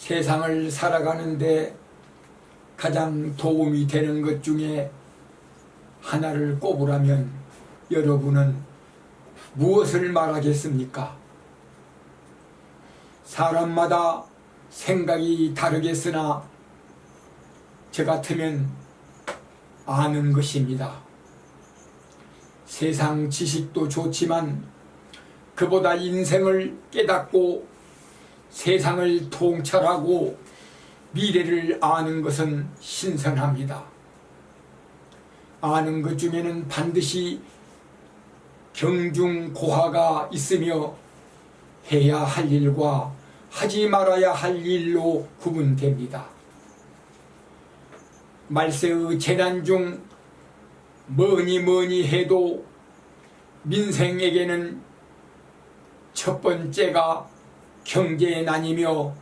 세상을 살아가는데 가장 도움이 되는 것 중에 하나를 꼽으라면 여러분은 무엇을 말하겠습니까? 사람마다 생각이 다르겠으나 저 같으면 아는 것입니다. 세상 지식도 좋지만 그보다 인생을 깨닫고 세상을 통찰하고 미래를 아는 것은 신선합니다. 아는 것 중에는 반드시 경중고하가 있으며 해야 할 일과 하지 말아야 할 일로 구분됩니다. 말세의 재난 중 뭐니 해도 민생에게는 첫 번째가 경제난이며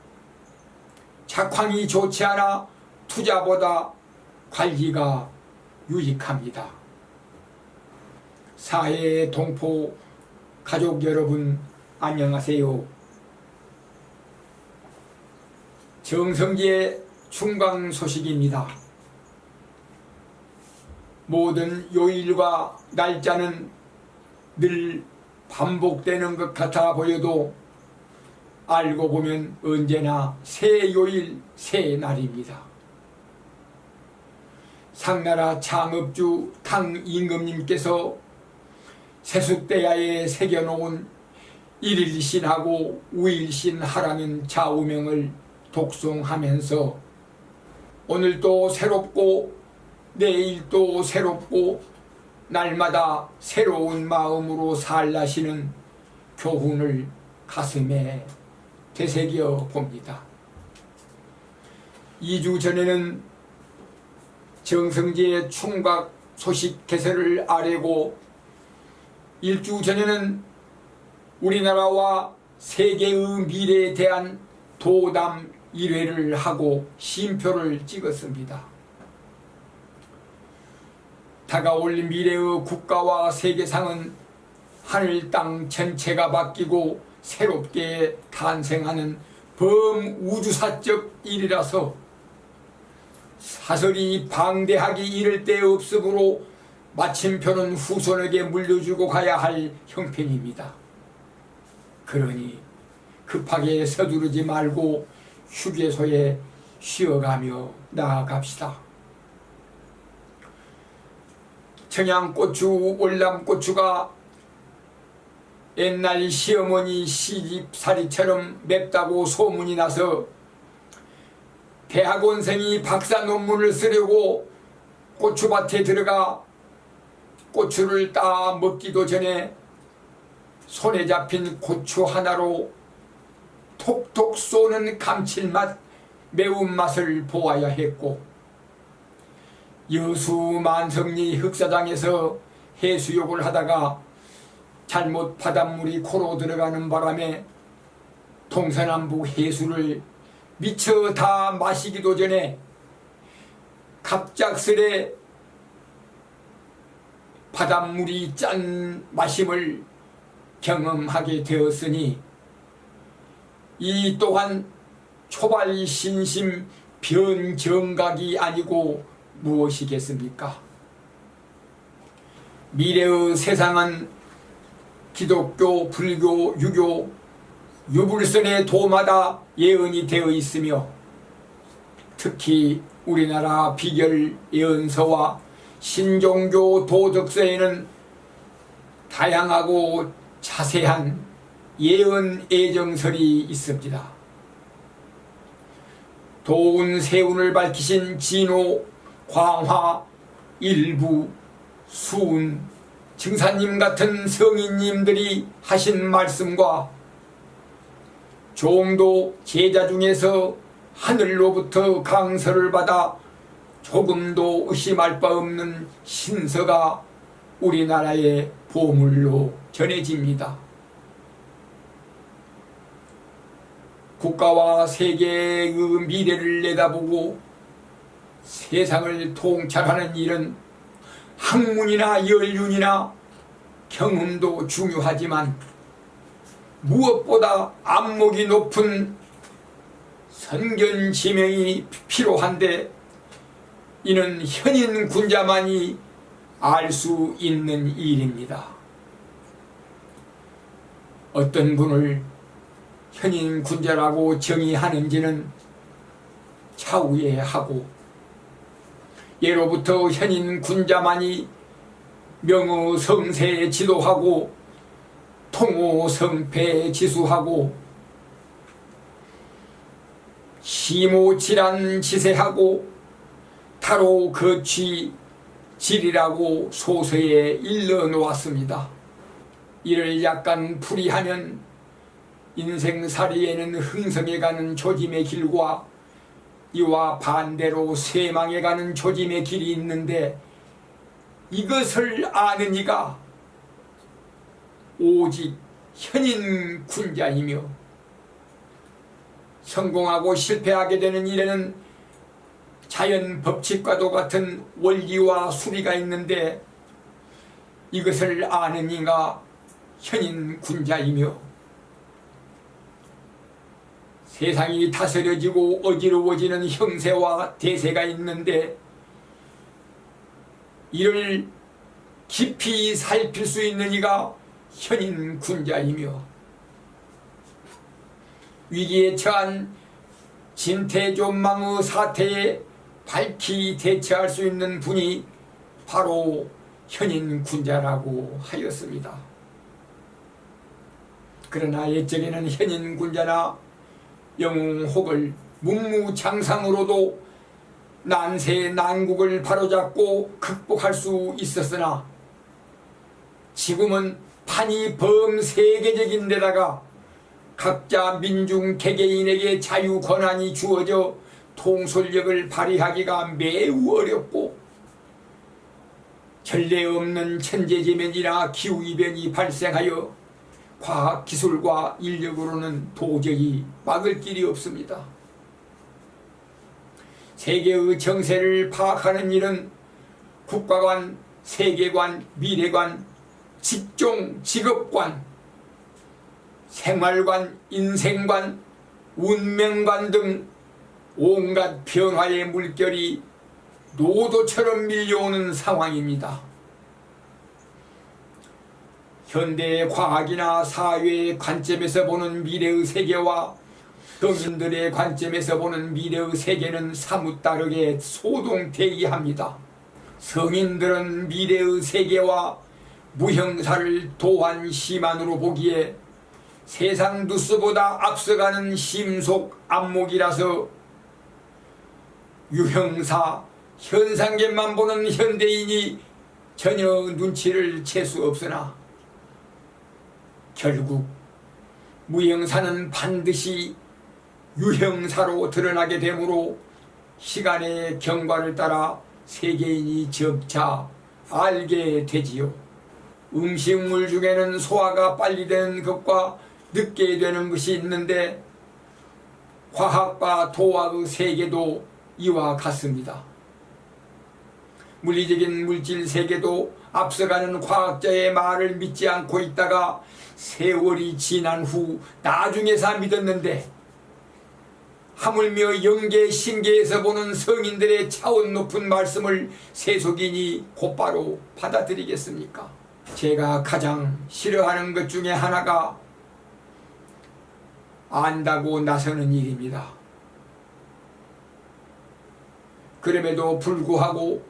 작황이 좋지 않아 투자보다 관리가 유익합니다. 사회의 동포 가족 여러분 안녕하세요. 정성기의 충강 소식입니다. 모든 요일과 날짜는 늘 반복되는 것 같아 보여도 알고 보면 언제나 새 요일, 새 날입니다. 상나라 창업주 탕임금님께서 세숫대야에 새겨놓은 일일신하고 우일신 하라는 좌우명을 독송하면서 오늘도 새롭고 내일도 새롭고 날마다 새로운 마음으로 살라시는 교훈을 가슴에 되새겨 봅니다. 2주 전에는 정성지의 충각 소식 개설을 아뢰고 1주 전에는 우리나라와 세계의 미래에 대한 도담 1회를 하고 쉼표를 찍었습니다. 다가올 미래의 국가와 세계상은 하늘 땅 전체가 바뀌고 새롭게 탄생하는 범우주사적 일이라서 사설이 방대하기 이를 데 없으므로 마침표는 후손에게 물려주고 가야 할 형편입니다. 그러니 급하게 서두르지 말고 휴게소에 쉬어가며 나아갑시다. 청양고추, 월남고추가 옛날 시어머니 시집살이처럼 맵다고 소문이 나서 대학원생이 박사 논문을 쓰려고 고추밭에 들어가 고추를 따 먹기도 전에 손에 잡힌 고추 하나로 톡톡 쏘는 감칠맛, 매운맛을 보아야 했고 여수 만성리 흑사장에서 해수욕을 하다가 잘못 바닷물이 코로 들어가는 바람에 동서남북 해수를 미처 다 마시기도 전에 갑작스레 바닷물이 짠 마심을 경험하게 되었으니 이 또한 초발신심 변정각이 아니고 무엇이겠습니까? 미래의 세상은 기독교, 불교, 유교, 유불선의 도마다 예언이 되어 있으며 특히 우리나라 비결 예언서와 신종교 도덕서에는 다양하고 자세한 예언 애정설이 있습니다. 도운 세운을 밝히신 진호, 광화, 일부, 수운, 증사님 같은 성인님들이 하신 말씀과 종도 제자 중에서 하늘로부터 강서를 받아 조금도 의심할 바 없는 신서가 우리나라의 보물로 전해집니다. 국가와 세계의 미래를 내다보고 세상을 통찰하는 일은 학문이나 연륜이나 경험도 중요하지만 무엇보다 안목이 높은 선견지명이 필요한데 이는 현인 군자만이 알 수 있는 일입니다. 어떤 분을 현인 군자라고 정의하는지는 차후에 하고, 예로부터 현인 군자만이 명어성세에 지도하고 통호성패에 지수하고 시모질한 지세하고 타로 거취 질이라고 소서에 일러 놓았습니다. 이를 약간 풀이하면 인생살이에는 흥성에 가는 조짐의 길과 이와 반대로 쇠망에 가는 조짐의 길이 있는데, 이것을 아는 이가 오직 현인 군자이며, 성공하고 실패하게 되는 일에는 자연 법칙과도 같은 원리와 수리가 있는데, 이것을 아는 이가 현인 군자이며, 세상이 다스려지고 어지러워지는 형세와 대세가 있는데 이를 깊이 살필 수 있는 이가 현인 군자이며, 위기에 처한 진퇴존망의 사태에 밝히 대처할 수 있는 분이 바로 현인 군자라고 하였습니다. 그러나 옛적에는 현인 군자나 영웅혹을 문무장상으로도 난세 난국을 바로잡고 극복할 수 있었으나, 지금은 판이 범세계적인 데다가 각자 민중 개개인에게 자유 권한이 주어져 통솔력을 발휘하기가 매우 어렵고, 전례 없는 천재지변이나 기후이변이 발생하여 과학 기술과 인력으로는 도저히 막을 길이 없습니다. 세계의 정세를 파악하는 일은 국가관, 세계관, 미래관, 직종, 직업관, 생활관, 인생관, 운명관 등 온갖 변화의 물결이 노도처럼 밀려오는 상황입니다. 현대의 과학이나 사회의 관점에서 보는 미래의 세계와 성인들의 관점에서 보는 미래의 세계는 사뭇 다르게 소동대의합니다. 성인들은 미래의 세계와 무형사를 도한 시만으로 보기에 세상 뉴스보다 앞서가는 심속 안목이라서 유형사, 현상계만 보는 현대인이 전혀 눈치를 챌 수 없으나, 결국 무형사는 반드시 유형사로 드러나게 되므로 시간의 경과를 따라 세계인이 점차 알게 되지요. 음식물 중에는 소화가 빨리 되는 것과 늦게 되는 것이 있는데, 과학과 도학의 세계도 이와 같습니다. 물리적인 물질 세계도 앞서가는 과학자의 말을 믿지 않고 있다가 세월이 지난 후 나중에서 믿었는데, 하물며 영계 신계에서 보는 성인들의 차원 높은 말씀을 세속인이 곧바로 받아들이겠습니까? 제가 가장 싫어하는 것 중에 하나가 안다고 나서는 일입니다. 그럼에도 불구하고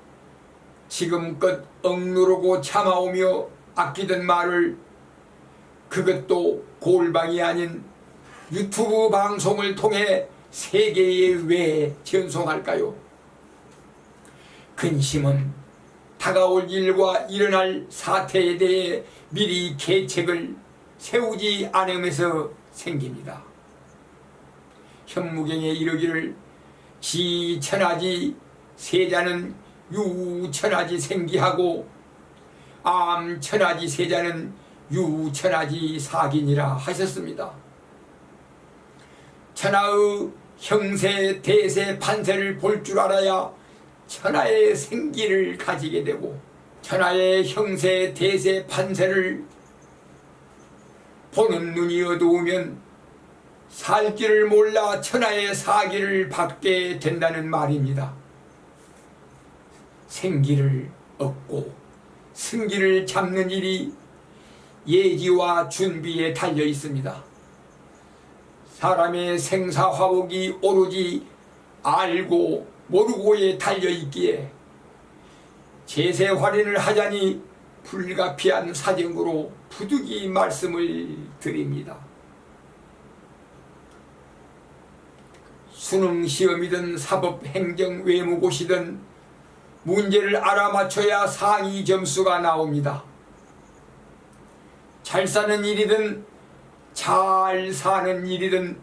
지금껏 억누르고 참아오며 아끼던 말을, 그것도 골방이 아닌 유튜브 방송을 통해 세계에 왜 전송할까요? 근심은 다가올 일과 일어날 사태에 대해 미리 계책을 세우지 않으면서 생깁니다. 현무경에 이르기를 지천하지 세자는 유천하지 생기하고 암천하지 세자는 유천하지 사기니라 하셨습니다. 천하의 형세 대세 판세를 볼 줄 알아야 천하의 생기를 가지게 되고, 천하의 형세 대세 판세를 보는 눈이 어두우면 살 길을 몰라 천하의 사기를 받게 된다는 말입니다. 생기를 얻고 승기를 잡는 일이 예지와 준비에 달려 있습니다. 사람의 생사화복이 오로지 알고 모르고에 달려 있기에 제세활인을 하자니 불가피한 사정으로 부득이 말씀을 드립니다. 수능시험이든 사법행정 외무고시든 문제를 알아맞혀야 상위 점수가 나옵니다. 잘 사는 일이든 잘 사는 일이든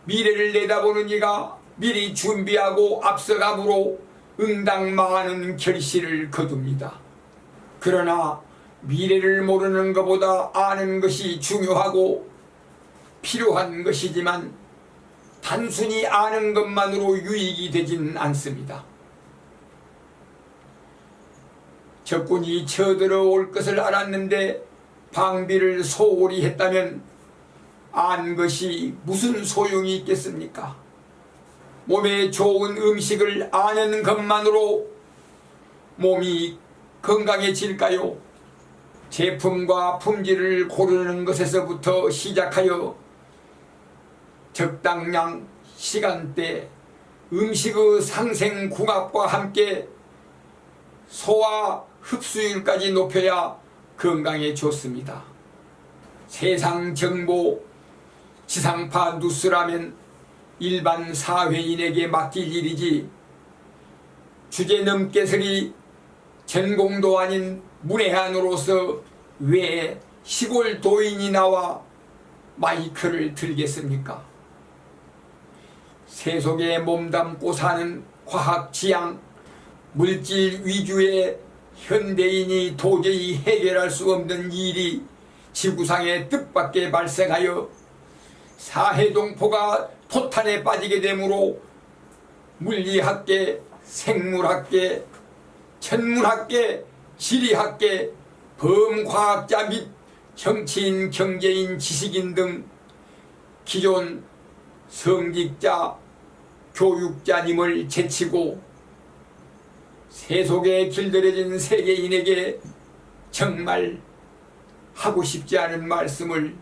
미래를 내다보는 이가 미리 준비하고 앞서감으로 응당망하는 결실을 거둡니다. 그러나 미래를 모르는 것보다 아는 것이 중요하고 필요한 것이지만 단순히 아는 것만으로 유익이 되진 않습니다. 적군이 쳐들어올 것을 알았는데 방비를 소홀히 했다면 안 것이 무슨 소용이 있겠습니까? 몸에 좋은 음식을 아는 것만으로 몸이 건강해질까요? 제품과 품질을 고르는 것에서부터 시작하여 적당량, 시간대, 음식의 상생궁합과 함께 소화 흡수율까지 높여야 건강에 좋습니다. 세상 정보, 지상파 뉴스라면 일반 사회인에게 맡길 일이지 주제넘게서리 전공도 아닌 문외한으로서 왜 시골 도인이 나와 마이크를 들겠습니까? 세속에 몸담고 사는 과학지향, 물질 위주의 현대인이 도저히 해결할 수 없는 일이 지구상에 뜻밖에 발생하여 사해동포가 포탄에 빠지게 되므로 물리학계, 생물학계, 천문학계, 지리학계, 범과학자 및 정치인, 경제인, 지식인 등 기존 성직자, 교육자님을 제치고 세속에 길들여진 세계인에게 정말 하고 싶지 않은 말씀을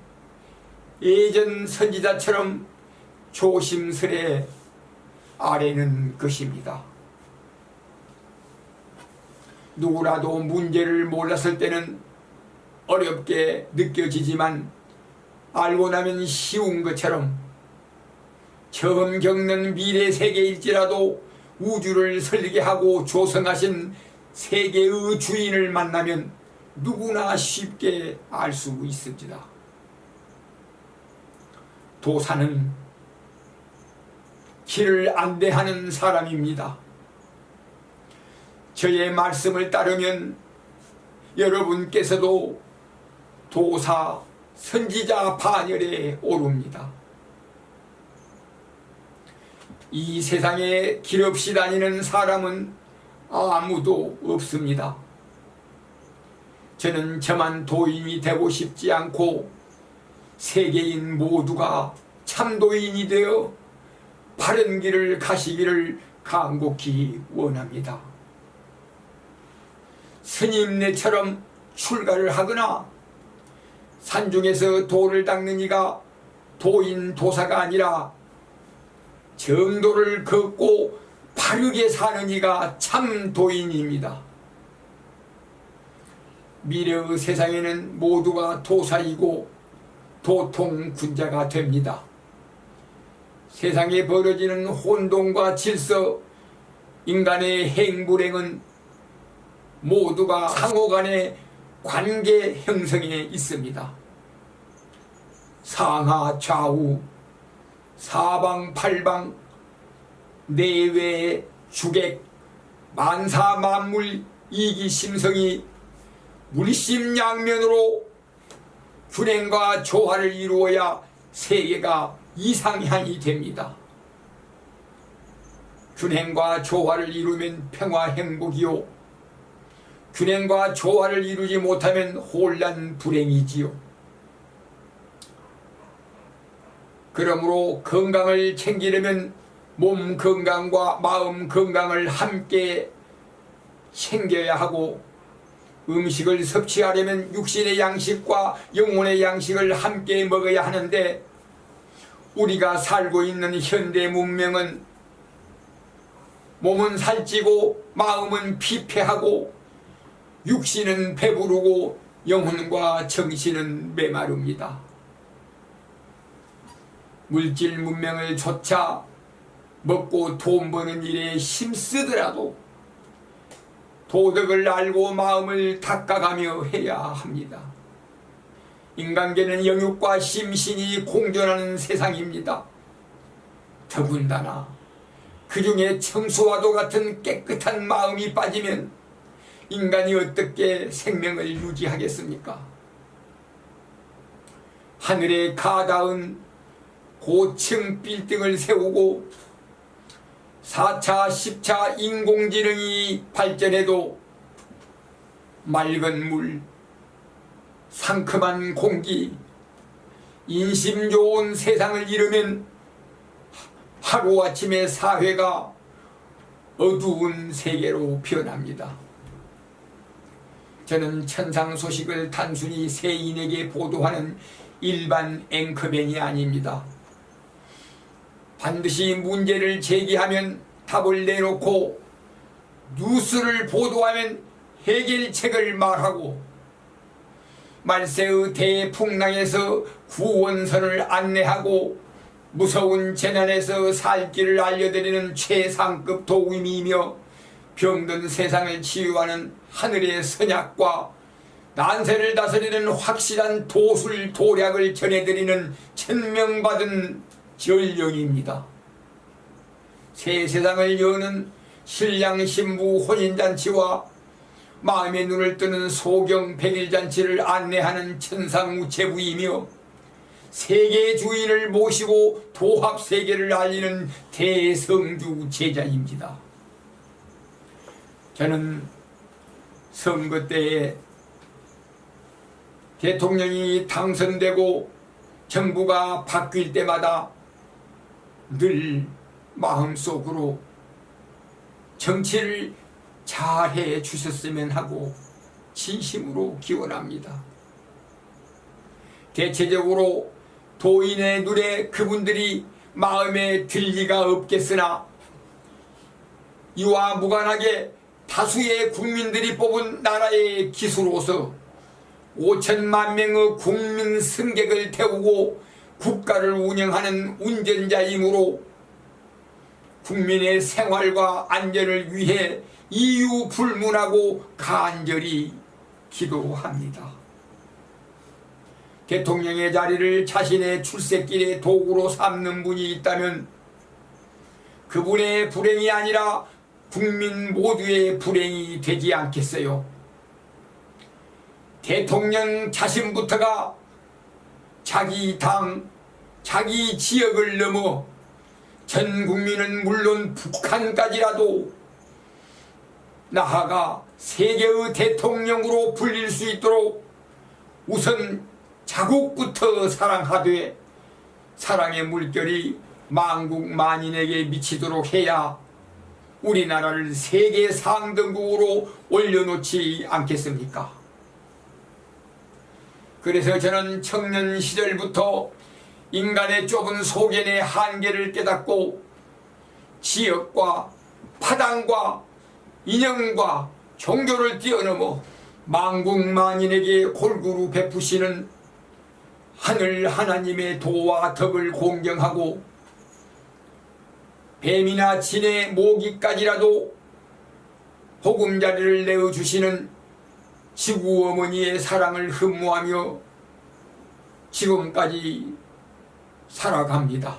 예전 선지자처럼 조심스레 아뢰는 것입니다. 누구라도 문제를 몰랐을 때는 어렵게 느껴지지만 알고 나면 쉬운 것처럼 처음 겪는 미래 세계일지라도 우주를 설계하고 조성하신 세계의 주인을 만나면 누구나 쉽게 알 수 있습니다. 도사는 길을 안대하는 사람입니다. 저의 말씀을 따르면 여러분께서도 도사, 선지자 반열에 오릅니다. 이 세상에 길 없이 다니는 사람은 아무도 없습니다. 저는 저만 도인이 되고 싶지 않고 세계인 모두가 참도인이 되어 바른 길을 가시기를 간곡히 원합니다. 스님네처럼 출가를 하거나 산중에서 돌을 닦는 이가 도인 도사가 아니라 정도를 걷고 바르게 사는 이가 참 도인입니다. 미래의 세상에는 모두가 도사이고 도통군자가 됩니다. 세상에 벌어지는 혼돈과 질서, 인간의 행불행은 모두가 상호간의 관계 형성에 있습니다. 상하 좌우, 사방팔방, 내외 주객, 만사만물 이기심성이 물심양면으로 균형과 조화를 이루어야 세계가 이상향이 됩니다. 균형과 조화를 이루면 평화 행복이요, 균형과 조화를 이루지 못하면 혼란 불행이지요. 그러므로 건강을 챙기려면 몸 건강과 마음 건강을 함께 챙겨야 하고, 음식을 섭취하려면 육신의 양식과 영혼의 양식을 함께 먹어야 하는데, 우리가 살고 있는 현대 문명은 몸은 살찌고 마음은 피폐하고 육신은 배부르고 영혼과 정신은 메마릅니다. 물질 문명을 조차 먹고 돈 버는 일에 힘쓰더라도 도덕을 알고 마음을 닦아가며 해야 합니다. 인간계는 영육과 심신이 공존하는 세상입니다. 더군다나 그 중에 청수와도 같은 깨끗한 마음이 빠지면 인간이 어떻게 생명을 유지하겠습니까? 하늘에 가닿은 고층 빌딩을 세우고 4차, 10차 인공지능이 발전해도 맑은 물, 상큼한 공기, 인심 좋은 세상을 이루면 하루아침에 사회가 어두운 세계로 변합니다. 저는 천상 소식을 단순히 세인에게 보도하는 일반 앵커맨이 아닙니다. 반드시 문제를 제기하면 답을 내놓고, 뉴스를 보도하면 해결책을 말하고, 말세의 대풍랑에서 구원선을 안내하고 무서운 재난에서 살 길을 알려드리는 최상급 도우미이며, 병든 세상을 치유하는 하늘의 선약과 난세를 다스리는 확실한 도술 도략을 전해드리는 천명받은 전령입니다. 새 세상을 여는 신랑 신부 혼인잔치와 마음의 눈을 뜨는 소경 백일잔치를 안내하는 천상우체부이며, 세계 주인을 모시고 도합세계를 알리는 대성주 제자입니다. 저는 선거 때에 대통령이 당선되고 정부가 바뀔 때마다 늘 마음속으로 정치를 잘해 주셨으면 하고 진심으로 기원합니다. 대체적으로 도인의 눈에 그분들이 마음에 들 리가 없겠으나, 이와 무관하게 다수의 국민들이 뽑은 나라의 기수로서 5천만 명의 국민 승객을 태우고 국가를 운영하는 운전자이므로 국민의 생활과 안전을 위해 이유 불문하고 간절히 기도합니다. 대통령의 자리를 자신의 출세길의 도구로 삼는 분이 있다면 그분의 불행이 아니라 국민 모두의 불행이 되지 않겠어요? 대통령 자신부터가 자기 당, 자기 지역을 넘어 전 국민은 물론 북한까지라도 나아가 세계의 대통령으로 불릴 수 있도록 우선 자국부터 사랑하되 사랑의 물결이 만국 만인에게 미치도록 해야 우리나라를 세계 상등국으로 올려놓지 않겠습니까? 그래서 저는 청년 시절부터 인간의 좁은 소견의 한계를 깨닫고 지역과 파당과 인형과 종교를 뛰어넘어 만국 만인에게 골고루 베푸시는 하늘 하나님의 도와 덕을 공경하고 뱀이나 진의 모기까지라도 보금자리를 내어주시는 지구 어머니의 사랑을 흠모하며 지금까지 살아갑니다.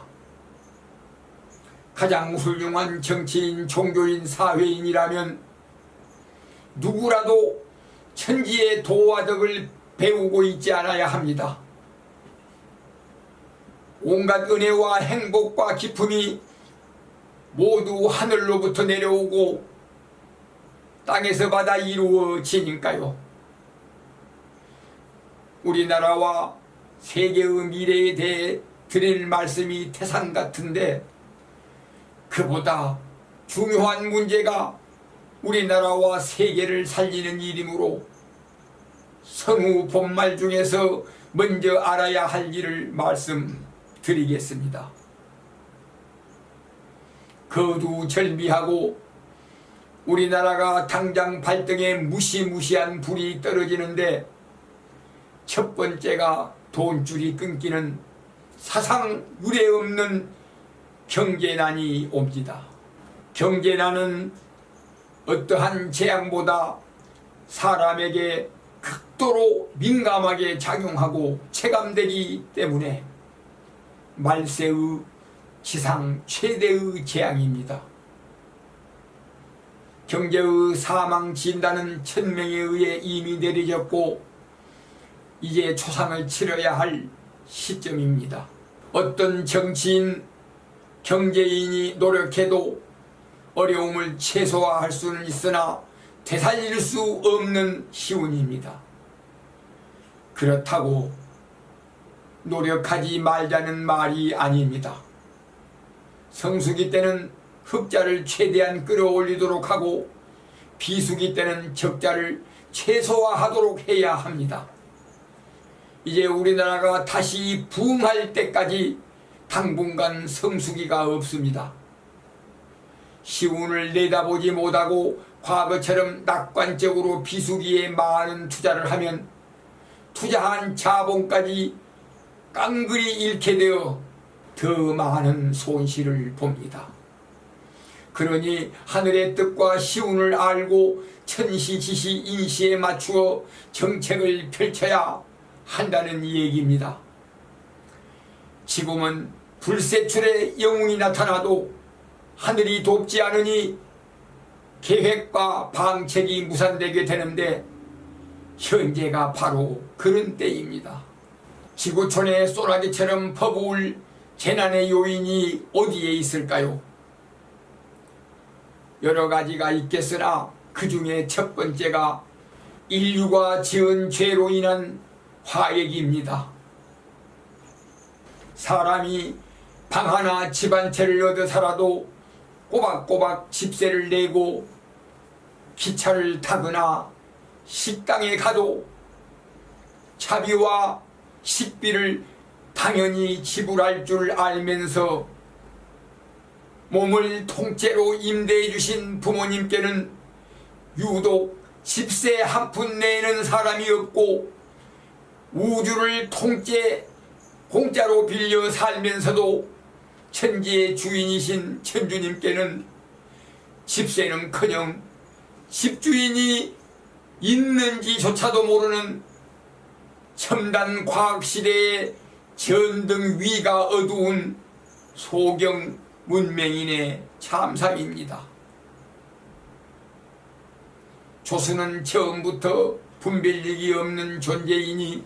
가장 훌륭한 정치인, 종교인, 사회인이라면 누구라도 천지의 도와 덕을 배우고 있지 않아야 합니다. 온갖 은혜와 행복과 기쁨이 모두 하늘로부터 내려오고 땅에서 받아 이루어지니까요. 우리나라와 세계의 미래에 대해 드릴 말씀이 태산 같은데, 그보다 중요한 문제가 우리나라와 세계를 살리는 일이므로 성우 본말 중에서 먼저 알아야 할 일을 말씀드리겠습니다. 거두절미하고 우리나라가 당장 발등에 무시무시한 불이 떨어지는데, 첫 번째가 돈줄이 끊기는 사상 유례 없는 경제난이 옵니다. 경제난은 어떠한 재앙보다 사람에게 극도로 민감하게 작용하고 체감되기 때문에 말세의 지상 최대의 재앙입니다. 경제의 사망 진단은 1000명에 의해 이미 내려졌고 이제 초상을 치러야 할 시점입니다. 어떤 정치인, 경제인이 노력해도 어려움을 최소화할 수는 있으나 되살릴 수 없는 시운입니다. 그렇다고 노력하지 말자는 말이 아닙니다. 성수기 때는 흑자를 최대한 끌어올리도록 하고 비수기 때는 적자를 최소화하도록 해야 합니다. 이제 우리나라가 다시 부흥할 때까지 당분간 성수기가 없습니다. 시운을 내다보지 못하고 과거처럼 낙관적으로 비수기에 많은 투자를 하면 투자한 자본까지 깡그리 잃게 되어 더 많은 손실을 봅니다. 그러니 하늘의 뜻과 시운을 알고 천시지시 인시에 맞추어 정책을 펼쳐야 한다는 얘기입니다. 지금은 불세출의 영웅이 나타나도 하늘이 돕지 않으니 계획과 방책이 무산되게 되는데, 현재가 바로 그런 때입니다. 지구촌의 소나기처럼 퍼부을 재난의 요인이 어디에 있을까요? 여러 가지가 있겠으나 그 중에 첫 번째가 인류가 지은 죄로 인한 화액입니다. 사람이 방 하나 집 한 채를 얻어 살아도 꼬박꼬박 집세를 내고 기차를 타거나 식당에 가도 차비와 식비를 당연히 지불할 줄 알면서 몸을 통째로 임대해 주신 부모님께는 유독 집세 한 푼 내는 사람이 없고, 우주를 통째 공짜로 빌려 살면서도 천지의 주인이신 천주님께는 집세는커녕 집주인이 있는지조차도 모르는 첨단 과학시대의 전등 위가 어두운 소경 문명인의 참상입니다. 조선은 처음부터 분별력이 없는 존재이니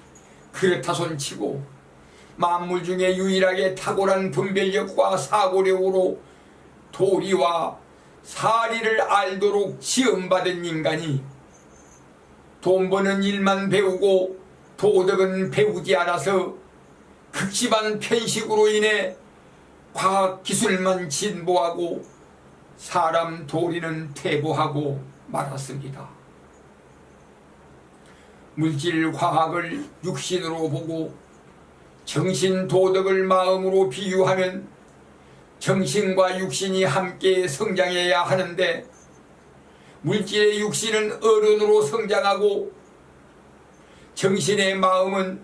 그렇다손치고, 만물 중에 유일하게 탁월한 분별력과 사고력으로 도리와 사리를 알도록 시험받은 인간이 돈 버는 일만 배우고 도덕은 배우지 않아서 극심한 편식으로 인해 과학기술만 진보하고 사람 도리는 퇴보하고 말았습니다. 물질 과학을 육신으로 보고 정신 도덕을 마음으로 비유하면 정신과 육신이 함께 성장해야 하는데, 물질의 육신은 어른으로 성장하고 정신의 마음은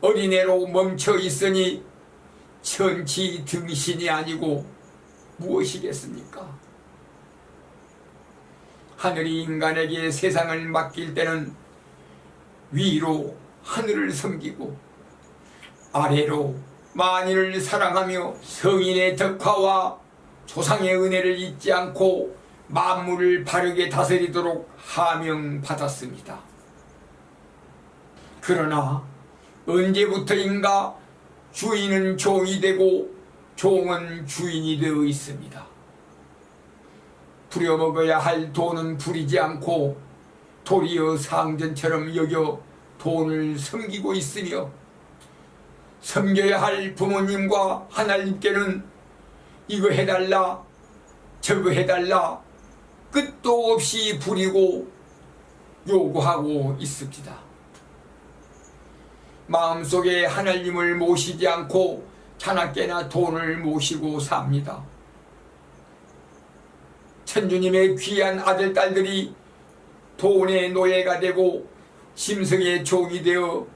어린애로 멈춰 있으니 천치 등신이 아니고 무엇이겠습니까? 하늘이 인간에게 세상을 맡길 때는 위로 하늘을 섬기고 아래로 만인을 사랑하며 성인의 덕화와 조상의 은혜를 잊지 않고 만물을 바르게 다스리도록 하명받았습니다. 그러나 언제부터인가 주인은 종이 되고 종은 주인이 되어 있습니다. 부려먹어야 할 돈은 부리지 않고 도리어 상전처럼 여겨 돈을 섬기고 있으며, 섬겨야 할 부모님과 하나님께는 이거 해달라 저거 해달라 끝도 없이 부리고 요구하고 있습니다. 마음속에 하나님을 모시지 않고 자나깨나 돈을 모시고 삽니다. 천주님의 귀한 아들, 딸들이 돈의 노예가 되고 짐승의 종이 되어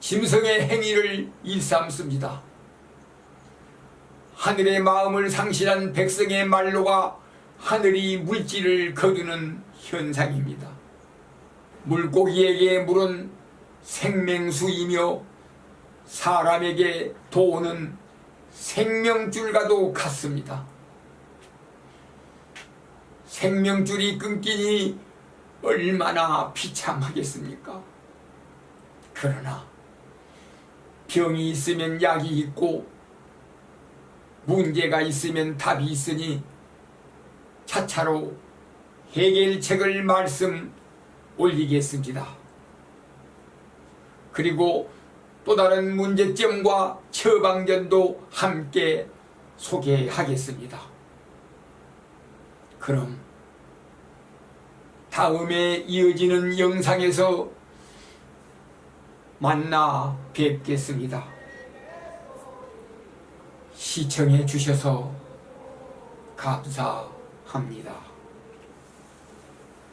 짐승의 행위를 일삼습니다. 하늘의 마음을 상실한 백성의 말로가 하늘이 물질을 거두는 현상입니다. 물고기에게 물은 생명수이며 사람에게 돈은 생명줄과도 같습니다. 생명줄이 끊기니 얼마나 비참하겠습니까? 그러나 병이 있으면 약이 있고 문제가 있으면 답이 있으니 차차로 해결책을 말씀 올리겠습니다. 그리고 또 다른 문제점과 처방전도 함께 소개하겠습니다. 그럼 다음에 이어지는 영상에서 만나 뵙겠습니다. 시청해 주셔서 감사합니다.